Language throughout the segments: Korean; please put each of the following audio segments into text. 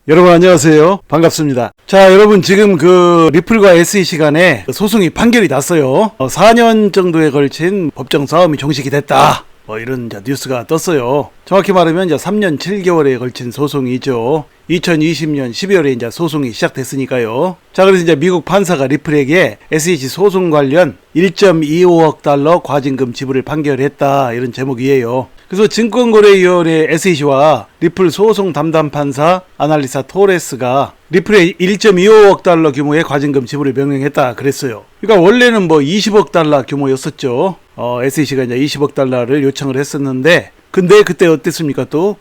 여러분 안녕하세요. 반갑습니다. 자, 여러분 지금 리플과 SEC 간에 소송이 판결이 났어요. 4년 정도에 걸친 법정 싸움이 종식이 됐다. 이런 뉴스가 떴어요. 정확히 말하면 3년 7개월에 걸친 소송이죠. 2020년 12월에 이제 소송이 시작됐으니까요. 자, 그래서 이제 미국 판사가 리플에게 SEC 소송 관련 1.25억 달러 과징금 지불을 판결했다. 이런 제목이에요. 그래서 증권거래위원회 SEC와 리플 소송 담당 판사 아날리사 토레스가 리플에 1.25억 달러 규모의 과징금 지불을 명령했다 그랬어요. 그러니까 원래는 20억 달러 규모였었죠. SEC가 이제 20억 달러를 요청을 했었는데, 근데 그때 어땠습니까? 또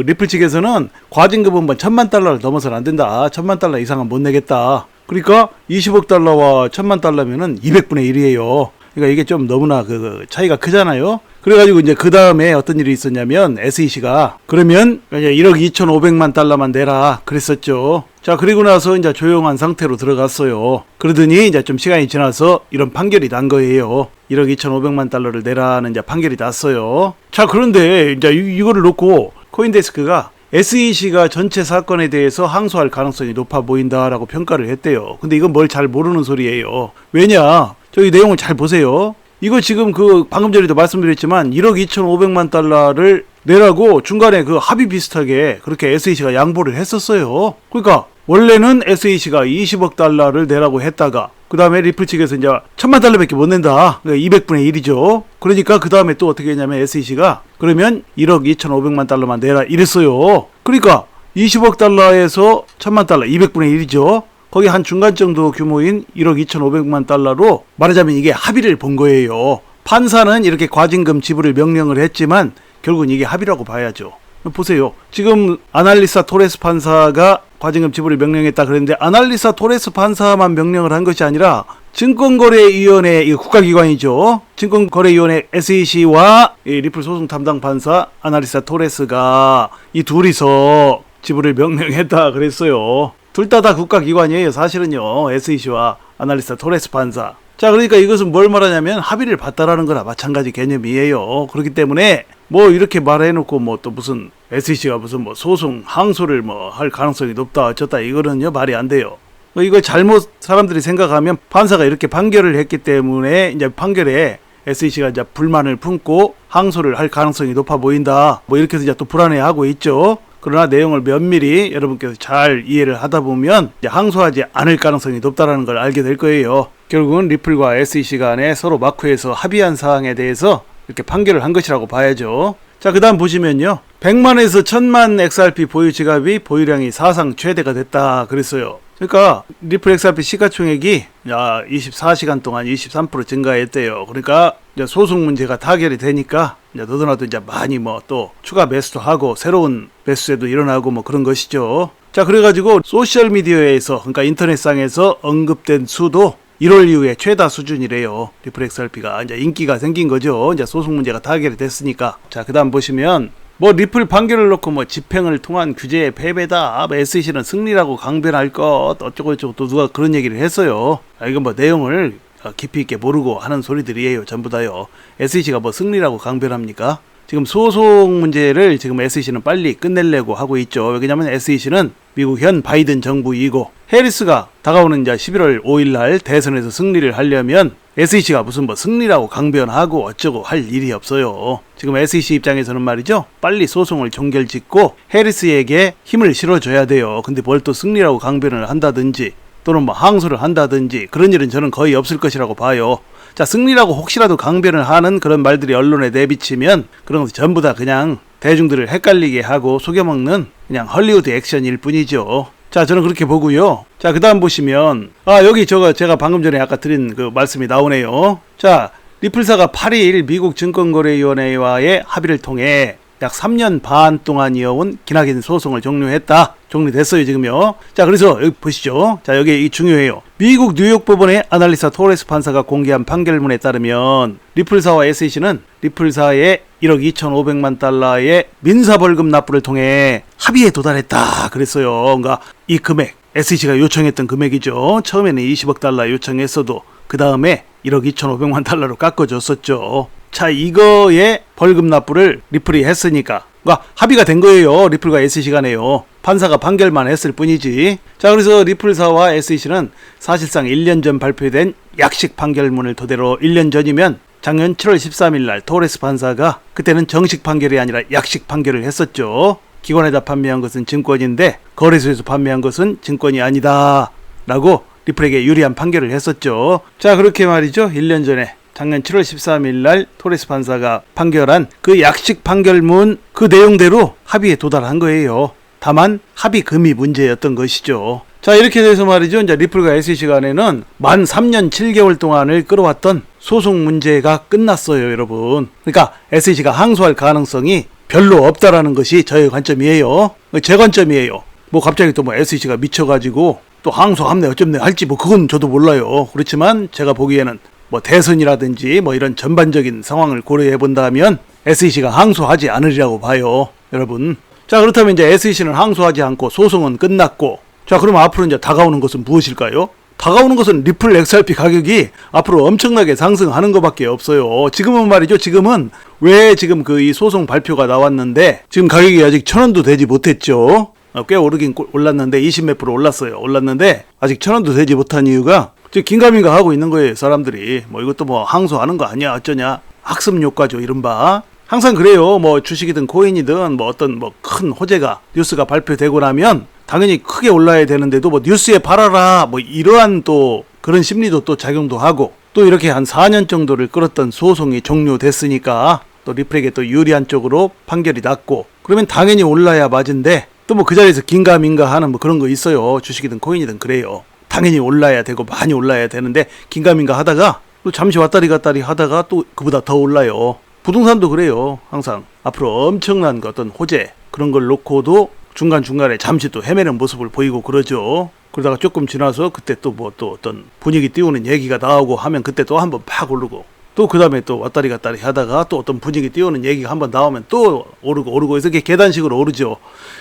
리플 측에서는 과징금은 1,000만 달러를 넘어서는 안 된다. 1,000만 달러 이상은 못 내겠다. 그러니까 20억 달러와 1,000만 달러면은 200분의 1이에요. 그러니까 이게 좀 너무나 차이가 크잖아요. 그래가지고 이제 그 다음에 어떤 일이 있었냐면 SEC가 그러면 1억 2,500만 달러만 내라 그랬었죠. 자, 그리고 나서 이제 조용한 상태로 들어갔어요. 그러더니 이제 좀 시간이 지나서 이런 판결이 난 거예요. 1억 2,500만 달러를 내라는 이제 판결이 났어요. 자, 그런데 이제 이거를 놓고 코인데스크가 SEC가 전체 사건에 대해서 항소할 가능성이 높아 보인다라고 평가를 했대요. 근데 이건 뭘 잘 모르는 소리예요. 왜냐? 저기 내용을 잘 보세요. 이거 지금 방금 전에도 말씀드렸지만 1억 2,500만 달러를 내라고 중간에 합의 비슷하게 그렇게 SEC가 양보를 했었어요. 그러니까 원래는 SEC가 20억 달러를 내라고 했다가 그 다음에 리플 측에서 이제 1,000만 달러밖에 못 낸다. 그러니까 200분의 1이죠. 그러니까 그 다음에 또 어떻게 했냐면 SEC가 그러면 1억 2,500만 달러만 내라 이랬어요. 그러니까 20억 달러에서 1,000만 달러 200분의 1이죠. 거기 한 중간 정도 규모인 1억 2,500만 달러로 말하자면 이게 합의를 본 거예요. 판사는 이렇게 과징금 지불을 명령을 했지만 결국은 이게 합의라고 봐야죠. 보세요. 지금 아날리사 토레스 판사가 과징금 지불을 명령했다 그랬는데 아날리사 토레스 판사만 명령을 한 것이 아니라 증권거래위원회, 이 국가기관이죠. 증권거래위원회 SEC와 리플 소송 담당 판사 아날리사 토레스가 이 둘이서 지불을 명령했다 그랬어요. 둘 다 국가기관이에요. 사실은요. SEC와 아날리스타 토레스 판사. 자, 그러니까 이것은 뭘 말하냐면 합의를 봤다라는 거나 마찬가지 개념이에요. 그렇기 때문에 이렇게 말해놓고 또 무슨 SEC가 무슨 소송 항소를 할 가능성이 높다 어쩌다 이거는요 말이 안 돼요. 이거 잘못 사람들이 생각하면 판사가 이렇게 판결을 했기 때문에 이제 판결에 SEC가 이제 불만을 품고 항소를 할 가능성이 높아 보인다. 이렇게 해서 이제 또 불안해하고 있죠. 그러나 내용을 면밀히 여러분께서 잘 이해를 하다 보면 이제 항소하지 않을 가능성이 높다는 걸 알게 될 거예요. 결국은 리플과 SEC 간에 서로 마쿠에서 합의한 사항에 대해서 이렇게 판결을 한 것이라고 봐야죠. 자, 그 다음 보시면요. 100만에서 1000만 XRP 보유 지갑이 보유량이 사상 최대가 됐다 그랬어요. 그러니까 리플 XRP 시가총액이 24시간 동안 23% 증가했대요. 그러니까 이제 소송 문제가 타결이 되니까 이제 너도나도 이제 많이 또 추가 매수도 하고 새로운 매수세도 일어나고 그런 것이죠. 자, 그래가지고 소셜 미디어에서 그러니까 인터넷상에서 언급된 수도 1월 이후에 최다 수준이래요. 리플 XRP가 이제 인기가 생긴 거죠. 이제 소송 문제가 타결이 됐으니까. 자, 그 다음 보시면 리플 판결을 놓고 집행을 통한 규제의 패배다. SEC는 승리라고 강변할 것 어쩌고저쩌고 또 누가 그런 얘기를 했어요. 이건 내용을 깊이 있게 모르고 하는 소리들이에요. 전부 다요. SEC가 승리라고 강변합니까? 지금 소송 문제를 지금 SEC는 빨리 끝내려고 하고 있죠. 왜냐면 SEC는 미국 현 바이든 정부이고 해리스가 다가오는 이제 11월 5일 날 대선에서 승리를 하려면 SEC가 무슨 승리라고 강변하고 어쩌고 할 일이 없어요. 지금 SEC 입장에서는 말이죠. 빨리 소송을 종결짓고 해리스에게 힘을 실어줘야 돼요. 근데 뭘 또 승리라고 강변을 한다든지 또는 항소를 한다든지 그런 일은 저는 거의 없을 것이라고 봐요. 자, 승리라고 혹시라도 강변을 하는 그런 말들이 언론에 내비치면 그런 것이 전부 다 그냥 대중들을 헷갈리게 하고 속여먹는 그냥 헐리우드 액션일 뿐이죠. 자, 저는 그렇게 보고요. 자, 그 다음 보시면 여기 제가 방금 전에 아까 드린 말씀이 나오네요. 자, 리플사가 8일 미국 증권거래위원회와의 합의를 통해 약 3년 반 동안 이어온 기나긴 소송을 종료했다. 종료됐어요, 지금요. 자, 그래서 여기 보시죠. 자, 여기 중요해요. 미국 뉴욕 법원의 아날리사 토레스 판사가 공개한 판결문에 따르면 리플사와 SEC는 리플사의 1억 2,500만 달러의 민사벌금 납부를 통해 합의에 도달했다. 그랬어요. 그러니까 이 금액, SEC가 요청했던 금액이죠. 처음에는 20억 달러 요청했어도 그 다음에 1억 2,500만 달러로 깎아줬었죠. 자, 이거에 벌금 납부를 리플이 했으니까 그러니까 합의가 된 거예요. 리플과 SEC 간에요. 판사가 판결만 했을 뿐이지. 자, 그래서 리플사와 SEC는 사실상 1년 전 발표된 약식 판결문을 토대로 1년 전이면 작년 7월 13일 날 토레스 판사가 그때는 정식 판결이 아니라 약식 판결을 했었죠. 기관에다 판매한 것은 증권인데 거래소에서 판매한 것은 증권이 아니다 라고 리플에게 유리한 판결을 했었죠. 자, 그렇게 말이죠. 1년 전에 작년 7월 13일 날 토레스 판사가 판결한 그 약식 판결문 그 내용대로 합의에 도달한 거예요. 다만 합의금이 문제였던 것이죠. 자, 이렇게 돼서 말이죠. 이제 리플과 SEC 간에는 만 3년 7개월 동안을 끌어왔던 소송 문제가 끝났어요, 여러분. 그러니까 SEC가 항소할 가능성이 별로 없다라는 것이 저의 관점이에요. 제 관점이에요. 뭐 갑자기 또 뭐 SEC가 미쳐가지고 또 항소함내 어쩌네 할지 뭐 그건 저도 몰라요. 그렇지만 제가 보기에는 뭐 대선이라든지 뭐 이런 전반적인 상황을 고려해 본다면 SEC가 항소하지 않으리라고 봐요, 여러분. 자, 그렇다면 이제 SEC는 항소하지 않고 소송은 끝났고, 자, 그럼 앞으로 이제 다가오는 것은 무엇일까요? 다가오는 것은 리플 XRP 가격이 앞으로 엄청나게 상승하는 것밖에 없어요. 지금은 말이죠. 지금은 왜 지금 그 이 소송 발표가 나왔는데 지금 가격이 아직 1,000원도 되지 못했죠. 꽤 오르긴 올랐는데 20몇 프로 올랐어요. 올랐는데 아직 1,000원도 되지 못한 이유가 지금 긴가민가 하고 있는 거예요. 사람들이 뭐 이것도 뭐 항소하는 거 아니야 어쩌냐, 학습 효과죠 이른바. 항상 그래요. 뭐 주식이든 코인이든 뭐 어떤 뭐 큰 호재가 뉴스가 발표되고 나면 당연히 크게 올라야 되는데도 뭐 뉴스에 팔아라 뭐 이러한 또 그런 심리도 또 작용도 하고, 또 이렇게 한 4년 정도를 끌었던 소송이 종료됐으니까 또 리플에게 또 유리한 쪽으로 판결이 났고, 그러면 당연히 올라야 맞은데 또 뭐 그 자리에서 긴가민가 하는 뭐 그런 거 있어요. 주식이든 코인이든 그래요. 당연히 올라야 되고 많이 올라야 되는데 긴가민가 하다가 또 잠시 왔다리 갔다리 하다가 또 그보다 더 올라요. 부동산도 그래요. 항상 앞으로 엄청난 그 어떤 호재 그런 걸 놓고도 중간중간에 잠시 또 헤매는 모습을 보이고 그러죠. 그러다가 조금 지나서 그때 또 뭐 또 어떤 분위기 띄우는 얘기가 나오고 하면 그때 또 한번 팍 오르고, 또 그 다음에 또 왔다리 갔다리 하다가 또 어떤 분위기 띄우는 얘기가 한번 나오면 또 오르고 해서 이렇게 계단식으로 오르죠.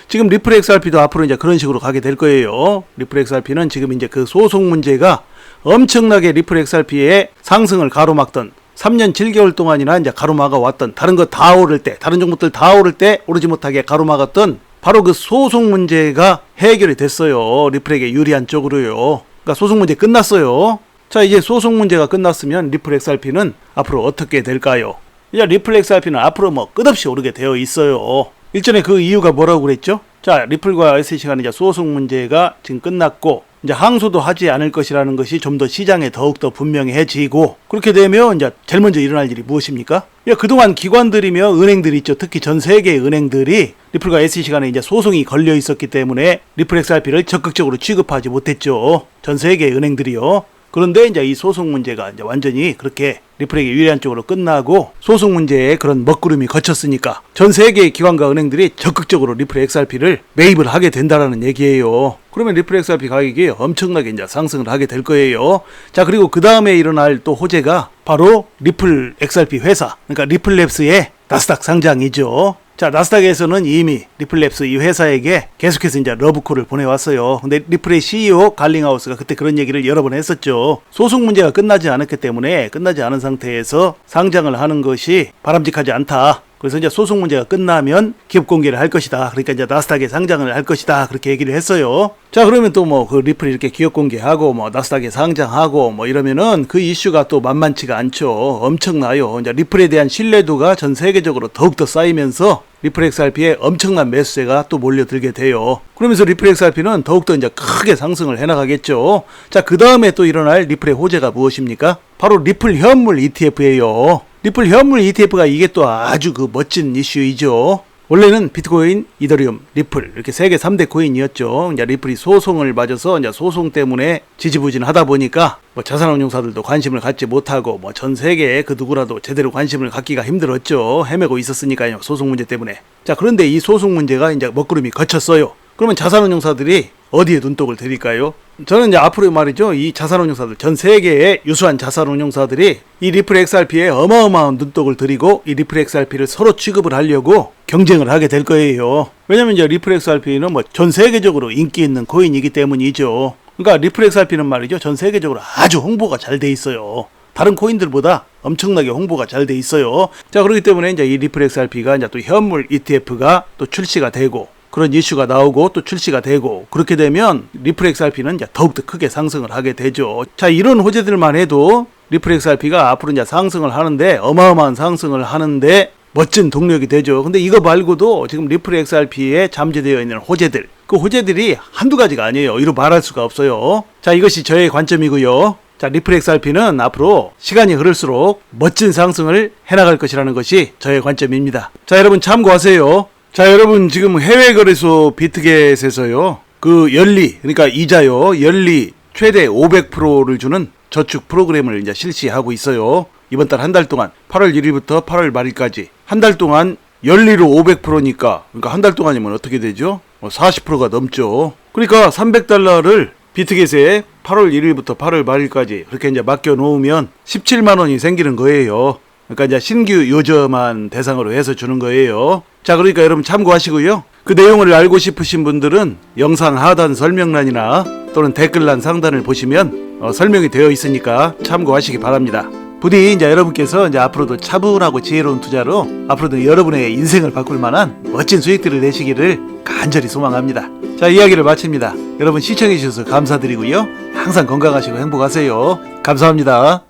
지금 리플 XRP도 앞으로 이제 그런 식으로 가게 될 거예요. 리플 XRP는 지금 이제 그 소송 문제가 엄청나게 리플 XRP의 상승을 가로막던 3년 7개월 동안이나 이제 가로막아 왔던, 다른 거 다 오를 때, 다른 종목들 다 오를 때 오르지 못하게 가로막았던 바로 그 소송 문제가 해결이 됐어요. 리플에게 유리한 쪽으로요. 그러니까 소송 문제 끝났어요. 자, 이제 소송 문제가 끝났으면 리플 XRP는 앞으로 어떻게 될까요? 이제 리플 XRP는 앞으로 뭐 끝없이 오르게 되어 있어요. 일전에 그 이유가 뭐라고 그랬죠? 자, 리플과 SEC 간의 이제 소송 문제가 지금 끝났고 이제 항소도 하지 않을 것이라는 것이 좀 더 시장에 더욱더 분명해지고, 그렇게 되면 이제 제일 먼저 일어날 일이 무엇입니까? 그동안 기관들이며 은행들이 있죠. 특히 전 세계의 은행들이 리플과 SEC 간에 이제 소송이 걸려 있었기 때문에 리플 XRP를 적극적으로 취급하지 못했죠. 전 세계의 은행들이요. 그런데 이제 이 소송 문제가 이제 완전히 그렇게 리플에게 유리한 쪽으로 끝나고 소송 문제에 그런 먹구름이 거쳤으니까 전 세계의 기관과 은행들이 적극적으로 리플 XRP를 매입을 하게 된다라는 얘기예요. 그러면 리플 XRP 가격이 엄청나게 이제 상승을 하게 될 거예요. 자, 그리고 그 다음에 일어날 또 호재가 바로 리플 XRP 회사, 그러니까 리플랩스의 나스닥 상장이죠. 자, 나스닥에서는 이미 리플랩스 이 회사에게 계속해서 이제 러브콜을 보내왔어요. 근데 리플의 CEO 갈링하우스가 그때 그런 얘기를 여러 번 했었죠. 소송 문제가 끝나지 않았기 때문에 끝나지 않은 상태에서 상장을 하는 것이 바람직하지 않다. 그래서 이제 소송 문제가 끝나면 기업 공개를 할 것이다. 그러니까 이제 나스닥에 상장을 할 것이다. 그렇게 얘기를 했어요. 자, 그러면 또 뭐 그 리플이 이렇게 기업 공개하고 뭐 나스닥에 상장하고 뭐 이러면은 그 이슈가 또 만만치가 않죠. 엄청나요. 이제 리플에 대한 신뢰도가 전 세계적으로 더욱더 쌓이면서 리플 XRP에 엄청난 매수세가 또 몰려들게 돼요. 그러면서 리플 XRP는 더욱더 이제 크게 상승을 해나가겠죠. 자, 그 다음에 또 일어날 리플의 호재가 무엇입니까? 바로 리플 현물 ETF예요. 리플 현물 ETF가 이게 또 아주 그 멋진 이슈이죠. 원래는 비트코인, 이더리움, 리플 이렇게 세계 3대 코인이었죠. 이제 리플이 소송을 맞아서 이제 소송 때문에 지지부진하다 보니까 뭐 자산운용사들도 관심을 갖지 못하고 뭐 전 세계에 그 누구라도 제대로 관심을 갖기가 힘들었죠. 헤매고 있었으니까요. 소송 문제 때문에. 자, 그런데 이 소송 문제가 이제 먹구름이 거쳤어요. 그러면 자산운용사들이 어디에 눈독을 들일까요? 저는 이제 앞으로 말이죠. 이 자산운용사들, 전 세계의 유수한 자산운용사들이 이 리플 XRP에 어마어마한 눈독을 들이고 이 리플 XRP를 서로 취급을 하려고 경쟁을 하게 될 거예요. 왜냐면 이제 리플 XRP는 뭐 전 세계적으로 인기 있는 코인이기 때문이죠. 그러니까 리플 XRP는 말이죠. 전 세계적으로 아주 홍보가 잘 돼 있어요. 다른 코인들보다 엄청나게 홍보가 잘 돼 있어요. 자, 그렇기 때문에 이제 이 리플 XRP가 이제 또 현물 ETF가 또 출시가 되고 그런 이슈가 나오고 또 출시가 되고 그렇게 되면 리플 XRP는 이제 더욱더 크게 상승을 하게 되죠. 자, 이런 호재들만 해도 리플 XRP가 앞으로 이제 상승을 하는데 어마어마한 상승을 하는데 멋진 동력이 되죠. 근데 이거 말고도 지금 리플 XRP에 잠재되어 있는 호재들, 그 호재들이 한두 가지가 아니에요. 이로 말할 수가 없어요. 자, 이것이 저의 관점이고요. 자, 리플 XRP는 앞으로 시간이 흐를수록 멋진 상승을 해나갈 것이라는 것이 저의 관점입니다. 자, 여러분 참고하세요. 자, 여러분 지금 해외 거래소 비트겟에서요. 그 연리, 그러니까 이자요. 연리 최대 500%를 주는 저축 프로그램을 이제 실시하고 있어요. 이번 달 한 달 동안 8월 1일부터 8월 말일까지 한 달 동안 연리로 500%니까 그러니까 한 달 동안이면 어떻게 되죠? 40%가 넘죠. 그러니까 300달러를 비트겟에 8월 1일부터 8월 말일까지 그렇게 이제 맡겨 놓으면 17만 원이 생기는 거예요. 그러니까 이제 신규 유저만 대상으로 해서 주는 거예요. 자, 그러니까 여러분 참고하시고요. 그 내용을 알고 싶으신 분들은 영상 하단 설명란이나 또는 댓글란 상단을 보시면 설명이 되어 있으니까 참고하시기 바랍니다. 부디 이제 여러분께서 이제 앞으로도 차분하고 지혜로운 투자로 앞으로도 여러분의 인생을 바꿀 만한 멋진 수익들을 내시기를 간절히 소망합니다. 자, 이야기를 마칩니다. 여러분 시청해 주셔서 감사드리고요. 항상 건강하시고 행복하세요. 감사합니다.